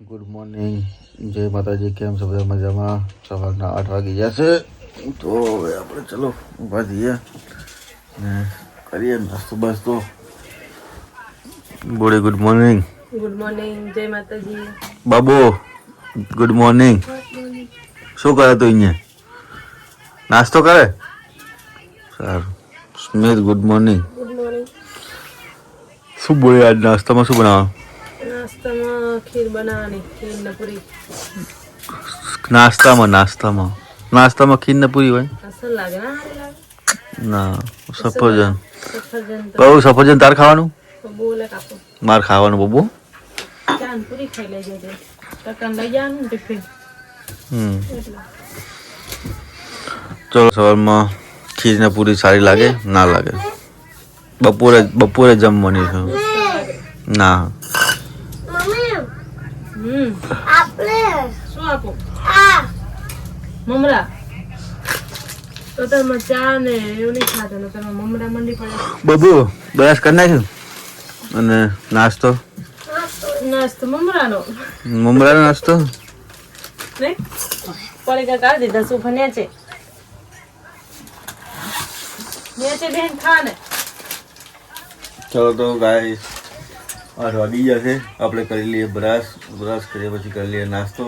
Good morning, જય માતાજી. કેમ છો બધા? મજામાં? સવારના 8 વાગી જશે તો હવે આપણે ચલો ઊભા થઈએ ને કરીએ નાસ્તો બાસ્તો. બોડી ગુડ મોર્નિંગ. ગુડ મોર્નિંગ, જય માતાજી. બાબુ ગુડ મોર્નિંગ. શું કરે તું અહીંયા? નાસ્તો કરે? સારું. Smit good morning. Good morning. શું બોલે આજ નાસ્તામાં? શું બનાવવાનું? નાસ્તામાં ખીર બનાવવાની, ખીર ને પૂરી. નાસ્તામાં ખીર ને પૂરી હોય? અસલ લાગે ના? સારી લાગે ના, સફરજન. સફરજન તો બહુ સફરજન તાર ખાવાનું? બોલે કાપો. માર ખાવાનું બબુ. ચાન પૂરી ખાઈ લેજે તે. ટકન લઈ જવાનું ટિફિન. એટલે ચલો, સવારમાં ખીર ને પૂરી સારી લાગે? ના લાગે. બપોરે જમવાની છે. ના. શું આપો? મમરા. તો તમે ચા ને એવું નહીં ખાતા ને તમે મમરા મંડી પડે. બબુ બ્રશ કરી નાખ્યું અને નાસ્તો મમરાનો નાસ્તો નહીં પડીકા કાઢી દીધા. સોફા નીચે બેન ખા ને. ચલો તો ગાઈસ 8 વાગી જશે. આપણે કરી લઈએ બ્રશ કરીએ પછી કરી લઈએ નાસ્તો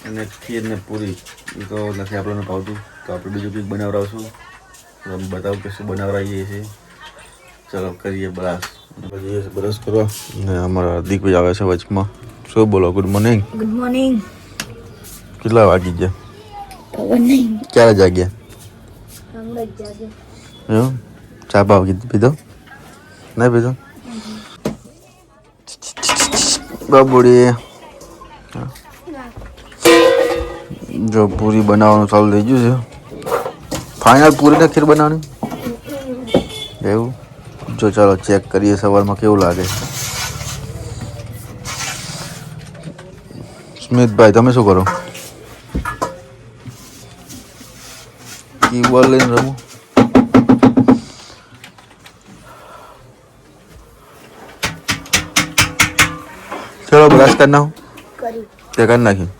અને ખીર ને પૂરી. એ તો નથી આપણને ભાવતું તો આપણે બીજું કંઈક બનાવડાવશું. તમને બતાવું કે શું બનાવડાવીએ છીએ. ચલો કરીએ બ્રશ. પછી બ્રશ કરવા ને અમારા હાર્દિકભાઈ આવે છે વચમાં. શું બોલો? Good morning. Good morning. કેટલા વાગી ગયા? ખબર નહીં. ક્યારે જાગ્યા? હમણાં જ જાગે. એમ? ચા ભાવ પીધો? નહીં પીધો? બાબુડી જો પૂરી બનાવવાનું ચાલુ થઈ ગયું છે. ફાઇનલ પૂરી ને ખીર બનાવવાની એવું? જો ચાલો ચેક કરીએ સવારમાં કેવું લાગે. સ્મિતભાઈ તમે શું કરો? કીબોર્ડ લઈને રમો. ચલો બ્રશ કરી નાખું. તે કરી નાખી.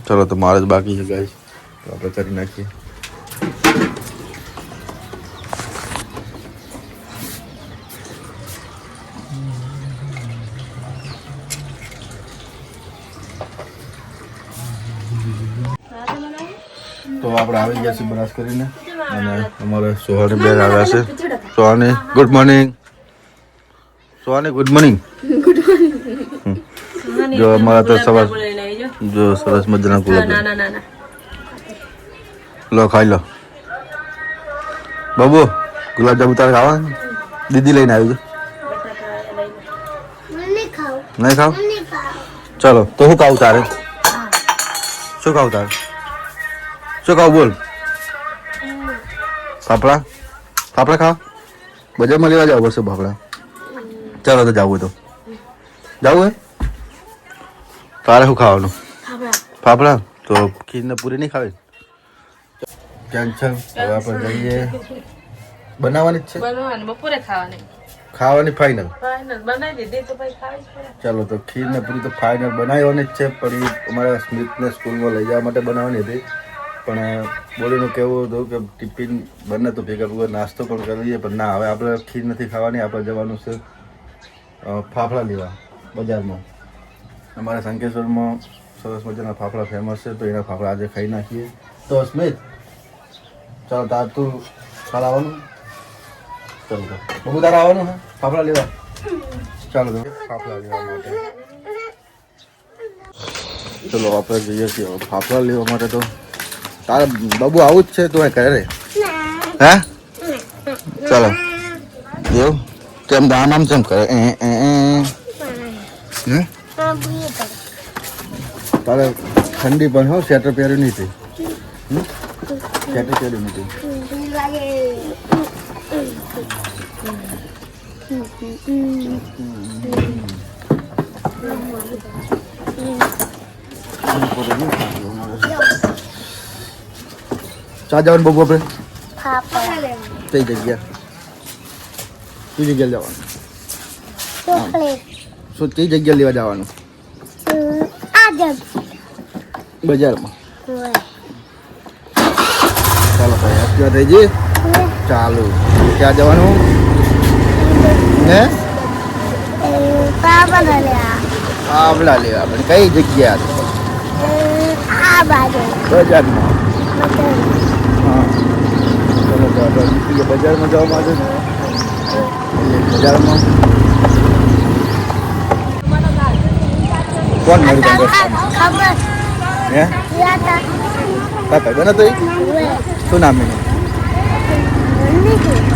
ચલો તો મારે જ બાકી છે ગાઈસ, તો આપણે કરી નાખીએ. તો આપણે આવી ગયા છીએ બ્રશ કરીને અને અમારે સોહાની બેન આવ્યા છે. Sohani good morning. Sohani good morning. જો અમારા તો સવાર જો સરસ મજાના ગુલાબ. લો ખાઈ લો બાબુ. ગુલાબજાંબુ તારે ખાવા? દીદી લઈને આવી છે. નહીં ખાવ? ચલો તો શું ખાવું તારે? શું ખાવું તારે? શું ખાવું બોલ? ફાફડા ખાવા? બજારમાં લેવા જાવ પડશે ફાફડા. ચાલો તો જવું તો જવું હે. તારે શું ખાવાનું? ફાફડા. તો ખીર ને પૂરી નહીં ખાવી? ટેન્શન. હવે આપણે જઈએ. બનાવવાની જ છે? બપોરે ખાવાની. ખાવાની ફાઇનલ બનાવી દીધી તો પછી ખાવી જ પડે. ચાલો તો ખીર ને પૂરી તો ફાઇનલ બનાવવાની જ છે. પણ એ અમારા સ્મિતને સ્કૂલમાં લઈ જવા માટે બનાવવાની હતી. પણ બોલીનું કેવું હતું કે ટિફિન બને તો ભેગા નાસ્તો પણ કરીએ. પણ ના, હવે આપણે ખીર નથી ખાવાની. આપણે જવાનું છે ફાફડા લેવા બજારમાં. અમારા શંકેશ્વરમાં સરસ મજાના ફાફડા ફેમસ છે, તો એના ફાફડા આજે ખાઈ નાખીએ. તો સ્મિત ચાલો તાર તું કાલ આવવાનું? ચાલો તો બબુ તારે આવવાનું હે ફાફડા લેવા? ચાલો તો ફાફડા લેવા માટે ચલો આપણે જઈએ છીએ ફાફડા લેવા માટે. તો તારે બાબુ આવું જ છે? તું કરે હે? ચાલો એવું કેમ આમ કેમ કરે? તારે ઠંડી પણ હો. સ્વેટર પહેર્યું નહીં હતી? સ્વેટર પહેર્યું નથી? ચા જવાનું બબુ આપણે? કઈ જગ્યા? કઈ જગ્યા જવાનું? શું કઈ જગ્યા લેવા જવાનું? બજારમાં ઓય ચાલો ભાઈ અત્યારે થઈ જઈએ ચાલુ ક્યાં જવાનું હે પાપા લ્યા આવલા લેવા આપણે કઈ જગ્યા આ બાજુ બજારમાં હા ચલો તો આપણે નીકળીએ બજારમાં જવા માટે બજારમાં કોણ મારી ખબર હે યાતા કાકા બને તો શું નામ એનું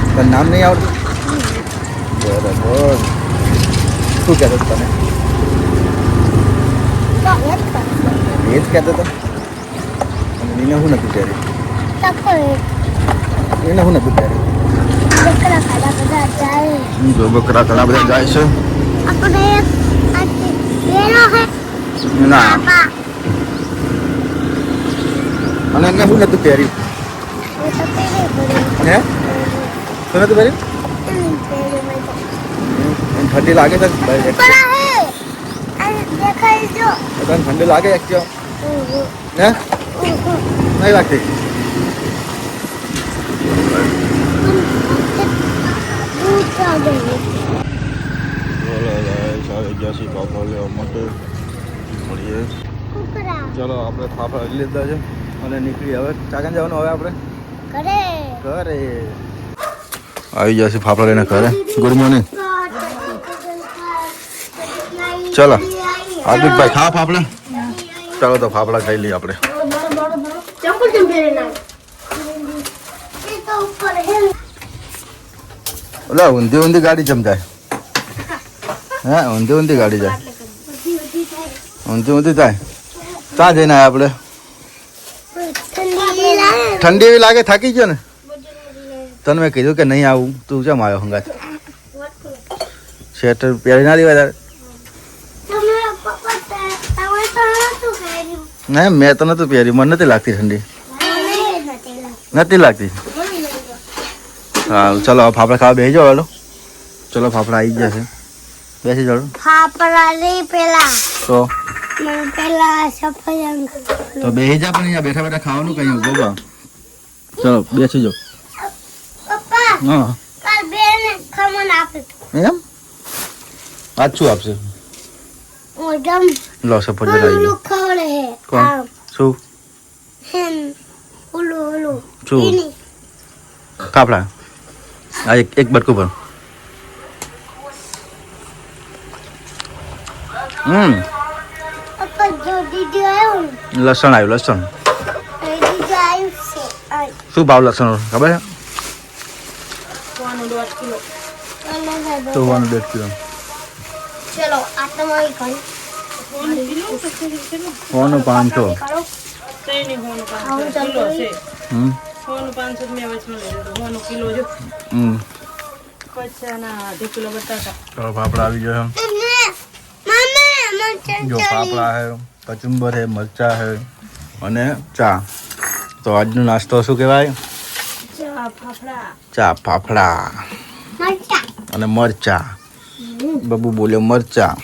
પણ નામ નહીં આવડતું બરાબર શું કહેતો હતો તમે એ જ કહેતો હતો અને એને શું નહોતું પહેર્યું એને શું નહોતું પહેર્યું જો બકરા ઘણા બધા જાય છે ના અને એને શું નહોતું પહેર્યું હે શું નહોતું પહેર્યું એને ઠંડી લાગે છે તને ઠંડી લાગે એકચ્યુઅલ હે નહીં લાગતી ચલો આપણે ફાફડા લઈ લીધા છે અને નીકળી હવે ચાકન જવાનું હવે આપણે ઘરે આવી જશે ફાફડા લઈને ઘરે ગુડ મોર્નિંગ ચલો હાર્દિકભાઈ ખા ફાફડા ચાલો તો ફાફડા ખાઈ લઈએ આપણે ઓલા ઊંધી ઊંધી ગાડી ચમચાય હે ઊંધી ઊંધી ગાડી જાય ઊંધી ઊંધી થાય ક્યાં જઈને આવ્યા આપણે ઠંડી એવી લાગે થાકી ગયો ને તને મેં કીધું કે નહીં આવું તું કેમ આવ્યો હંગાત સ્વેટર પહેરી ના દેવા તારે ના મેં તો નહોતું પહેર્યું મને નથી લાગતી ઠંડી નથી લાગતી હા ચલો ફાફડા ખાવા બેસી જાઓ હાલો ચલો ફાફડા આવી ગયા છે બેસી જાઓ ફાફડા લઈ પેલા તો પેલા સફરજન તો બેસી જા પણ અહીંયા બેઠા બેઠા ખાવાનું કઈ ગોબા ચલો બેસી જાઓ પપ્પા હા કાલ બેન ખમણ આપે એમ આજ શું આપશે ઓડમ લો સફરજન આવી ઓલું ગયું ખવડે હે કોણ શું હેન ઓલું શું ફાફડા આ એક બટકું પર પપ્પા જો દીદી આવ્યો ને લસણ આવ્યું લસણ દીદી આવ્યું છે શું ભાવ લસણ ખબર છે તો 1 કિલો ચલો આ તમારી ઘર સોનું 500 હમ સોનું 500 મેં વચમાં લઈ લીધું સોનું કિલો જો હમ પછી આના 2 કિલો બટાકા ચલો ફાફડા આવી ગયા જો ફાફડા હે કચુંબર હે મરચા હે અને ચા તો આજનો નાસ્તો શું કહેવાય ચા ફાફડા અને મરચા બબુ બોલ્યો મરચા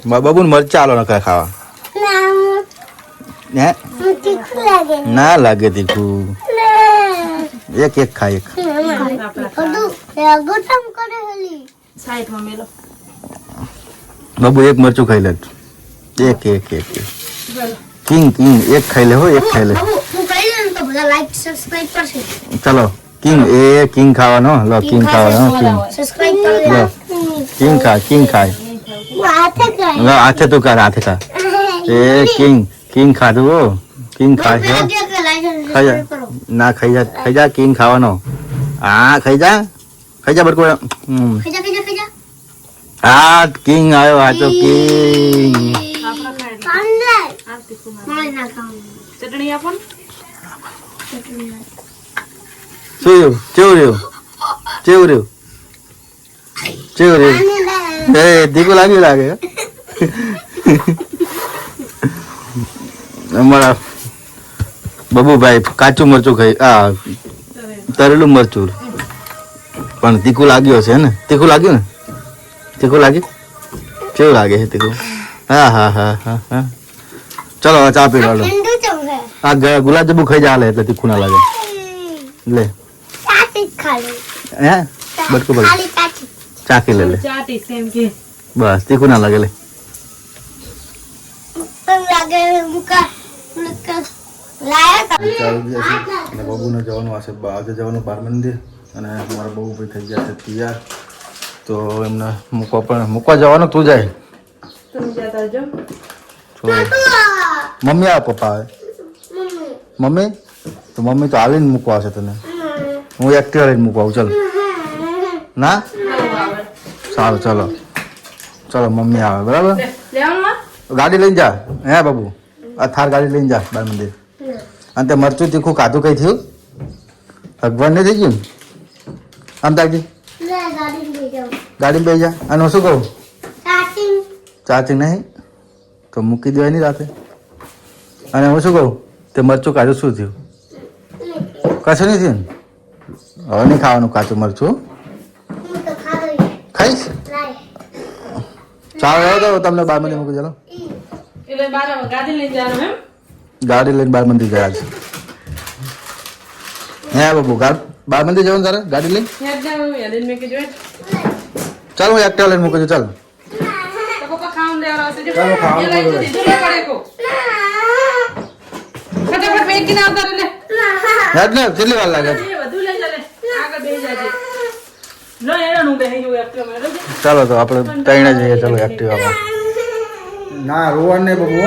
બબુને મરચા આલો નકર ખાવા હે ના લાગે તીખું એક એક ખાય એક સાઈડમાં મેલો બબુ એક મરચું ખાઈ લે એક એક એક એક કિંગ કિંગ એક ખાઈ લે હો એક ખાઈ લે ચલો કિંગ એ કિંગ ખાવાનો લો કિંગ ખાવાનો કિંગ લો કિંગ ખાય લો હાથે તું કર હાથે કર એ કિંગ ખાધું હો કિંગ ખાય ખાઈ જા ના ખાઈ જા કિંગ ખાવાનો હા ખાઈ જા બરકો હા કિંગ આવ્યો આ તો કિંગ ચટણી આપો ને શું કેવું રહ્યું એ દીકું લાગે અમારા બબુભાઈ કાચું મરચું ખાઈ તરેલું મરચું પણ તીખું લાગ્યો છે ને તીખું લાગ્યું કેવું લાગે છે તીખું હા ચલો હવે ચા પી લો ઠંડુ ચમ હે આ ગુલાબજાંબુ ખાઈ જા લે એટલે તીખું ના લાગે લે ચાટી ખાલી હે બટકું ભરી ખાલી ચાટી ચાખી લે ચાટી સેમ કે બસ તીખું ના લાગે લે પણ લાગે મુકા મુકા લાયા તા ચાલુ જશે અને બબુને જવાનું હશે આજે જવાનું બાર મંદિર અને મારા બબુ ભાઈ થઈ ગયા છે તૈયાર તો એમને મૂકવા જવાનું તું જાય તમે જતા જો તો મમ્મી આવે પપ્પા આવે મમ્મી તો મમ્મી તો હાલીને મૂકવા આવશે તને હું એક્ટિવા લઈને મૂકવા આવું ચાલો ના સારું ચલો ચલો મમ્મી આવે બરાબર લેવાનું ગાડી લઈને જા હે બાબુ આ થાર ગાડી લઈને જા બાર મંદિર અને તે મરચું તીખું ખાધું કઈ થયું ભગવાન નહીં થઈ ગયું અમદાજી લે ગાડી લઈ જાઓ ગાડીમાં બેસી જા અને હું શું કહું ચાટી ચાર્જિંગ નહીં તો મૂકી દેવાય નહીં રાતે અને હું શું કહું તે મરચું કાઢ્યું શું થયું કશું નહીં થયું ને? હવે નહીં ખાવાનું કાચું મરચું હું તો ખાઈ ખાઈશ લાય ચાલો તો તમને બાર મંદિર મૂકી ચાલો એટલે બાર ગાડી લઈને જવાનું એમ ગાડી લઈને બાર મંદિર ગયા છે હે બાબુ બાર મંદિર જવાનું તારે ગાડી લઈને યાદ જાવ યાદ મેં કે જોઈ ચાલ હું એક્ટિવા લઈને મૂકું છું ચાલ તો પપ્પા ખાવાનું દેવા આવશે જો ચાલો ખાવાનું એ લઈ જજે, જો લે પડે કો ફટાફટ મેકીને આવતા રે લે યાદ ને કેટલી વાર લાગે એ બધું લઈ જા લે આગળ બેસી જાજે લો એનો નું બેહી ગયો એકલો મેરો છે ચાલો તો આપણે ત્રણે જઈએ ચાલો એક્ટિવામાં ના રોવાનું નહીં બાબુ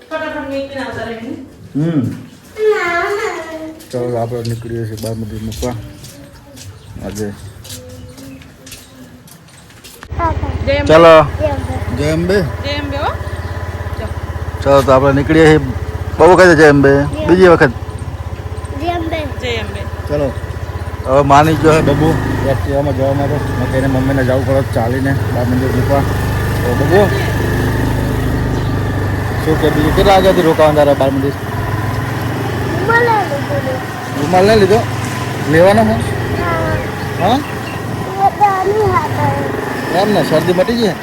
ફટાફટ મેકીને આવતા રે ચાલો આપણે નીકળીએ છીએ બાર મંદિર મૂકવા આજે જેમ ચાલો જય અંબે જેમ બેવો ચાલો તો આપણે નીકળીએ છીએ બહુ વખત જય અંબે બીજી વખત જેમ બે ચાલો હવે માની જો હે બબુ એક્ટિવામાં જવા માટે મેં કહીને મમ્મીને જવું પડે ચાલીને બાર મંદિર મૂકવા તો બબુ શું કે બીજું કેટલા વાગ્યાથી રોકાવાનું તારા બાર મંદિર બોલે બોલે રૂમાલ નહીં લીધો લેવાનો હું હા એ દાની હાથે એમ ને શરદી મટી ગઈ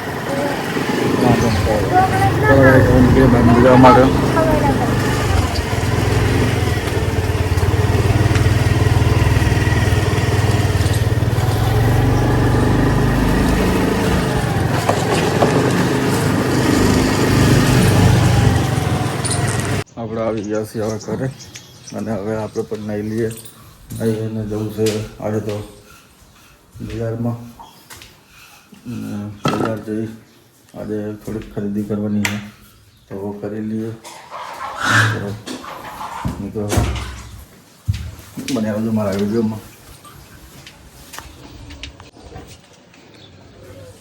વાંધો નહીં, ચાલો. ચોકલેટ ચાલો હવે નીકળીએ બાર મંદિર જવા માટે આપણે આવી ગયા છીએ હવે ઘરે અને હવે આપણે પણ નાહી લઈએ અહીંને જવું છે આજે તો બજારમાં બજાર જઈ આજે થોડીક ખરીદી કરવાની છે તો કરી લઈએ તો મને આવજો મારા વિડીયોમાં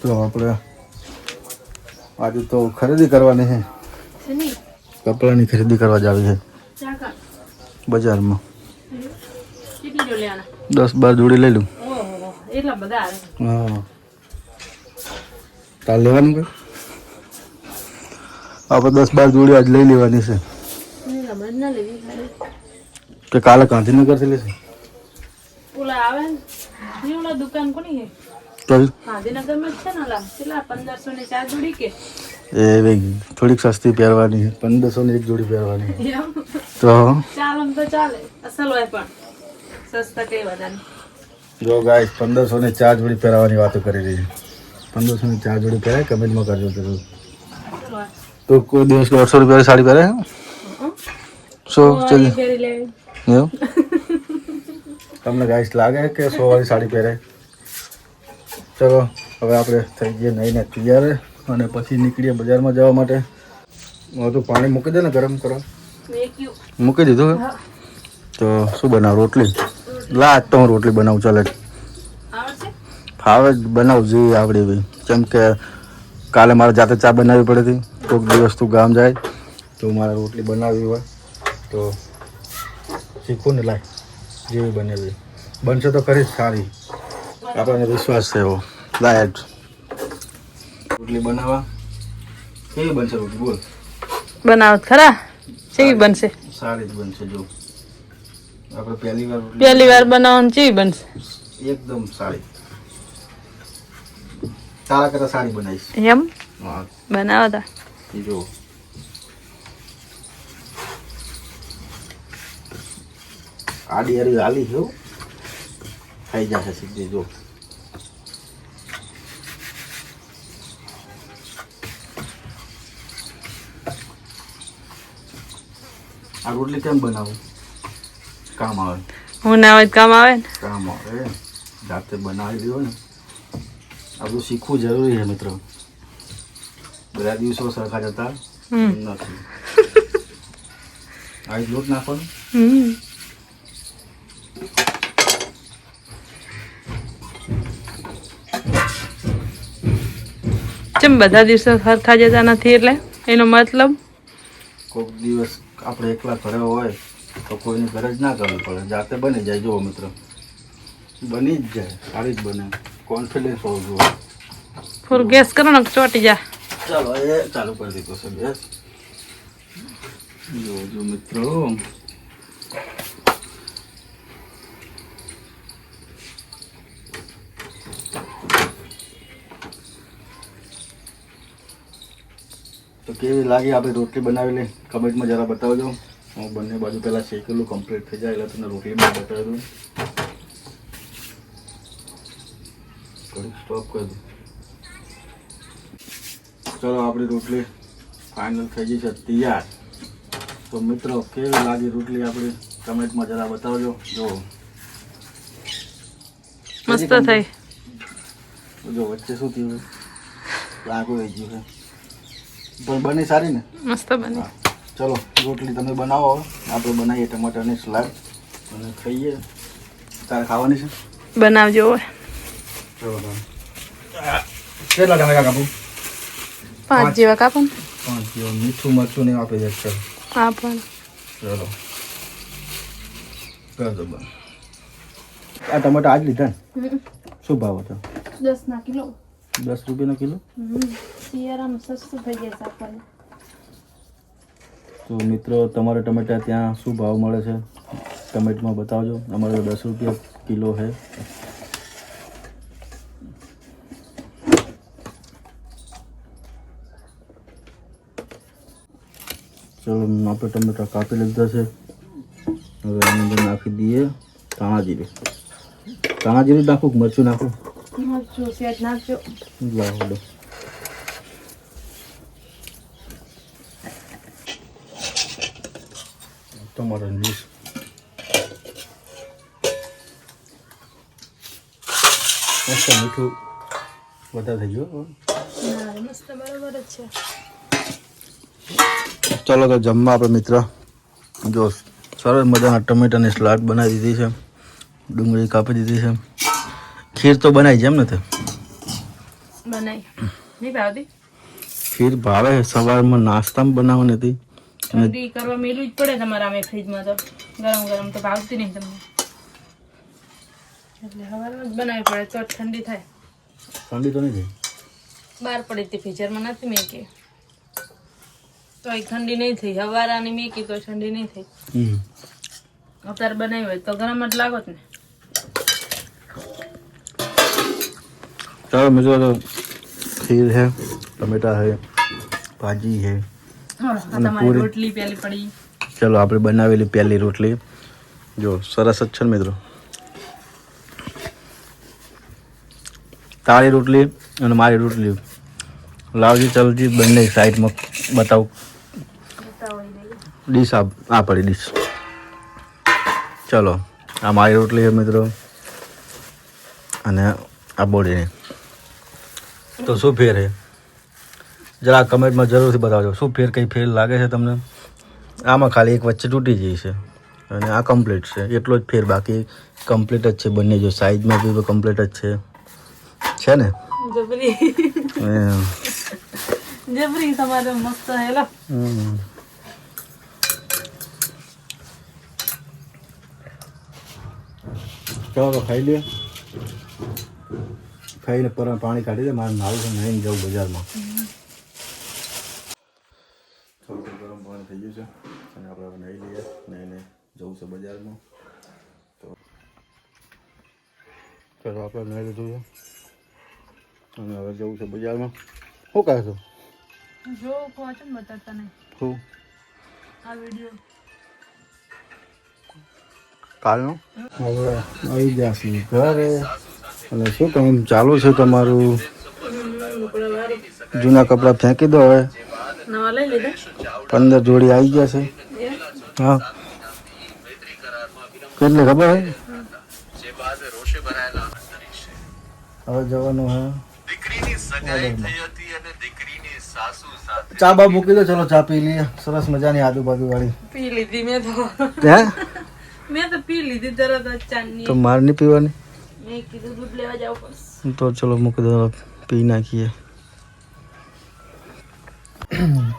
તો આપણે આજે તો ખરીદી કરવાની છે સની કપડાની ખરીદી કરવા જાવી છે ચાકા બજારમાં કેટલી જો લેવાના 10-12 જોડી લઈ લઉં ઓહો એટલા બધા આવે હા તાર લેવાનું કે આપણે 10-12 જોડી આજ લઈ લેવાની છે એટલા બધા ના લેવી ખાલી કે કાલે ગાંધીનગરથી લેશે ઓલા આવે ને એ ઓલા દુકાન કોની હે તો ગાંધીનગરમાં જ છે ને ઓલા કેટલા 1500 ને 4 જોડી કે એ થોડીક સસ્તી પહેરવાની છે 1500 ની એક જોડી પહેરવાની છે. એમ તો ચાલ આમ તો ચાલે અસલ હોય પણ સસ્તા કઈ વધારે જો ગાઈસ 1500 ની 4 જોડી પહેરવાની વાતો કરી રહી છે 1500 ની 4 જોડી પહેરાય કમેન્ટમાં કરજો જરૂર તો કોઈ દિવસ 150 રૂપિયાની સાડી પહેરે શું ચાલ ફેરી લેવી એવું તમને ગાઈસ લાગે કે 100 વાળી સાડી પહેરે ચલો હવે આપણે થઈ ગયા નહીં તૈયાર અને પછી નીકળીએ બજારમાં જવા માટે હું તો પાણી મૂકી દે ને ગરમ કરવા મેક્યું મૂકી દીધું હે? તો શું બનાવું રોટલી લા આજ તો હું રોટલી બનાવું ચાલે આવડશે ફાવે જ બનાવું જે આવડે ભાઈ કેમ કે કાલે મારે જાતે ચા બનાવવી પડી હતી કોઈક દિવસ તું ગામ જાય તો મારે રોટલી બનાવવી હોય તો શીખવું ને લાય જેવી બનેવી બનશે તો ખરી જ સારી આપણને વિશ્વાસ છે એવો લાય જ રોટલી બનાવવા કેવી બનશે રોટલી બોલ બનાવત ખરા કેવી બનશે સારી જ બનશે જો આપણે પહેલી વાર રોટલી પહેલી વાર બનાવવાનું કેવી બનશે એકદમ સારી તારા કરતા સારી બનાવીશ એમ હા બનાવો તા જો આડી આડી હાલી છે ખાઈ જશે સીધી જો. આ રોટલી કેમ બનાવું? કામ આવે. હું ના હોય તો કામ આવે ને. કામ આવે. જાતે બનાવી દો ને. આ બધું શીખવું જરૂરી છે મિત્રો. બધા દિવસો સરખા જતા નથી. આ લોટ નાખવાનો. ચમ બધા દિવસો સરખા જતા નથી એટલે એનો મતલબ કોઈક દિવસ આપણે એકલા ઘરે હોય તો કોઈની ઘરે જ ના કરવી પડે, જાતે બની જાય. જુઓ મિત્રો, બની જ જાય, સારી જ બને. કોન્ફિડન્સ હોવું જોઈએ. ફૂલ ગેસ કરો ને ચોટી જા. ચાલો એ ચાલુ કરી દીધો છે ગેસ. જો મિત્રો, તો કેવી લાગી આપણે રોટલી બનાવી લે કમેન્ટમાં જરા બતાવજો. હું બંને બાજુ પહેલાં શેકેલું કમ્પ્લીટ થઈ જાય એટલે તમને રોટલી બી બતાવી દઉં. સ્ટોપ કરી દઉં. ચલો આપણી રોટલી ફાઇનલ થઈ ગઈ છે તૈયાર. તો મિત્રો કેવી લાગી રોટલી આપણી કમેન્ટમાં જરા બતાવજો. જો મસ્ત થઈ. જો વચ્ચે શું થયું? લાગુ રહી ગયું છે પણ બની સારી ને? મસ્ત બની. ચલો રોટલી તમે બનાવો, આપણે બનાવીએ ટમાટરની સલાડ અને ખાઈએ. તારે ખાવાની છે? બનાવજો હોય. ચલો કેટલા ટમેટા કાપું? 5 જેવા કાપો ને. 5 જેવા. મીઠું મરચું ને આપી દે. ચલો હા પણ ચલો કર દો બંધ. આ ટમાટા આજ લીધા ને? શું ભાવ હતો? 10 ના કિલો. 10 રૂપિયાનો કિલો. શિયાળામાં સસ્તું થઈ જાય છે આપણને. તો મિત્રો તમારે ટમેટા ત્યાં શું ભાવ મળે છે કમેન્ટમાં બતાવજો. અમારે 10 રૂપિયા કિલો છે. ચલો આપણે ટમેટા કાપી લીધા છે. હવે આની અંદર નાખી દઈએ ધાણા જીરું. ધાણા જીરું નાખું કે મરચું નાખું? મરચું સેજ નાખજો. લાવો ટમાટર ડીશ. મસ્ત મીઠું વધારે થઈ ગયું. મસ્ત બરાબર જ છે. ચાલો તો જમવા આપણે મિત્ર. જો સરસ મજાના ટમેટાની સલાડ બનાવી દીધી છે, ડુંગળી કાપી દીધી છે. ખીર તો બનાવી છે એમ નથી? બનાવી નહીં ભાવતી. ખીર ભાવે. સવારમાં નાસ્તામાં બનાવવાની હતી. ઠંડી કરવા મેલું જ પડે તમારે અમે ફ્રીજમાં. તો ગરમ ગરમ તો ભાવતી નહીં તમને, એટલે હવારમાં જ બનાવવી પડે તો ઠંડી થાય. ઠંડી તો નહીં થઈ. બહાર પડી હતી ફ્રીઝરમાં નથી મેકી તો ઠંડી નહીં થઈ. હવારાની મેકી તો ઠંડી નહીં થઈ. અત્યારે બનાવી હોય તો ગરમ જ લાગો જ ને. ચાલો મિત્રો, તો ખીર है, टमेटा है, भाजी है અને તમારી પૂરી. રોટલી પેલી પડી. ચલો આપણે બનાવેલી પહેલી રોટલી જો સરસ જ છે ને મિત્રો. તારી રોટલી અને મારી રોટલી લાવજી. ચલજી બંને સાઈડમાં બતાવું. ડીશ આ પડી ડીશ. ચલો આ મારી રોટલી છે મિત્રો અને આ બોડીની. તો શું ફેર છે જરા કમેન્ટમાં જરૂરથી બતાવજો. શું ફેર કંઈ ફેર લાગે છે તમને? આમાં ખાલી એક વચ્ચે તૂટી જાય છે અને આ કમ્પ્લીટ છે, એટલો જ ફેર. બાકી કમ્પ્લીટ જ છે બંને. જો સાઈઝમાં બી કમ્પ્લીટ જ છે ને? જબરી એમ. જબરી તમારે મસ્ત હેલો. ચાલો તો ખાઈ લે. ખાઈને પર પાણી કાઢી દે. મારે નાવું છે, નાઈને જવું બજારમાં. થોડું ગરમ પાણી થઈ ગયું છે અને આપણે હવે નાહી લઈએ. નાઈને જવું છે બજારમાં. તો ચાલો આપણે નાહી લીધું છે અને હવે જવું છે બજારમાં. શું કહે છો? જો પહોંચો ને બતાવતા નહીં શું આ વિડીયો. કાલનું હવે આવી જશે ઘરે અને શું કામ ચાલુ છે તમારું જૂના કપડાં ફેંકી દો હવે નવા લઈ લીધા 15 જોડી આવી ગયા છે હા કેટલે ખબર હે હવે જવાનું હે ચા બા મૂકી દો ચલો ચા પી લઈએ સરસ મજાની આજુબાજુ વાળી પી લીધી મેં તો હે પી લીધી તરત જ ચાની તો માર નહીં પીવાની મેં કીધું દૂધ લેવા જવું પડશે તો ચલો મૂકી દો પી નાખીએ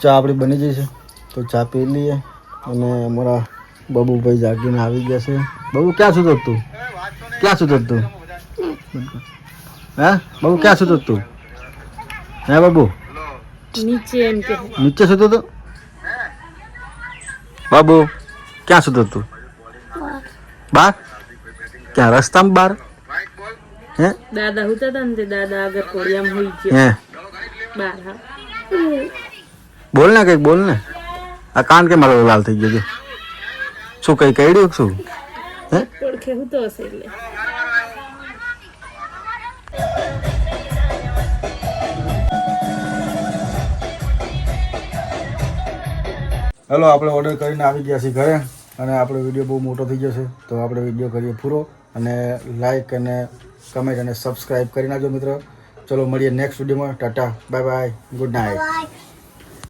ચા આપણી બની જઈ છે તો ચા પી લઈએ અને અમારા બબુભાઈ જાગીને આવી ગયા છે બબુ ક્યાં સુધો તું ક્યાં સુધો તું હે બબુ ક્યાં સુધો તું હે બબુ નીચે એમ કે નીચે સુધો તો બાબુ ક્યાં સુધો તું બાર ક્યાં રસ્તામાં બાર હે દાદા હુતા હતા ને તે દાદા આગળ કોડિયામાં હોઈ ગયા હે બાર હા બોલ ને કંઈક બોલ ને આ કાન કે મારો લાલ થઈ ગયો છે શું કઈ કહ્યું શું હે પડખે હુતો હશે એટલે હેલો આપણે ઓર્ડર કરીને આવી ગયા છીએ ઘરે અને આપણો વિડીયો બહુ મોટો થઈ જશે તો આપણે વિડીયો કરીએ પૂરો અને લાઈક અને કમેન્ટ અને સબસ્ક્રાઈબ કરી નાખજો મિત્રો ચલો મળીએ નેક્સ્ટ વિડીયોમાં Tata bye bye good night bye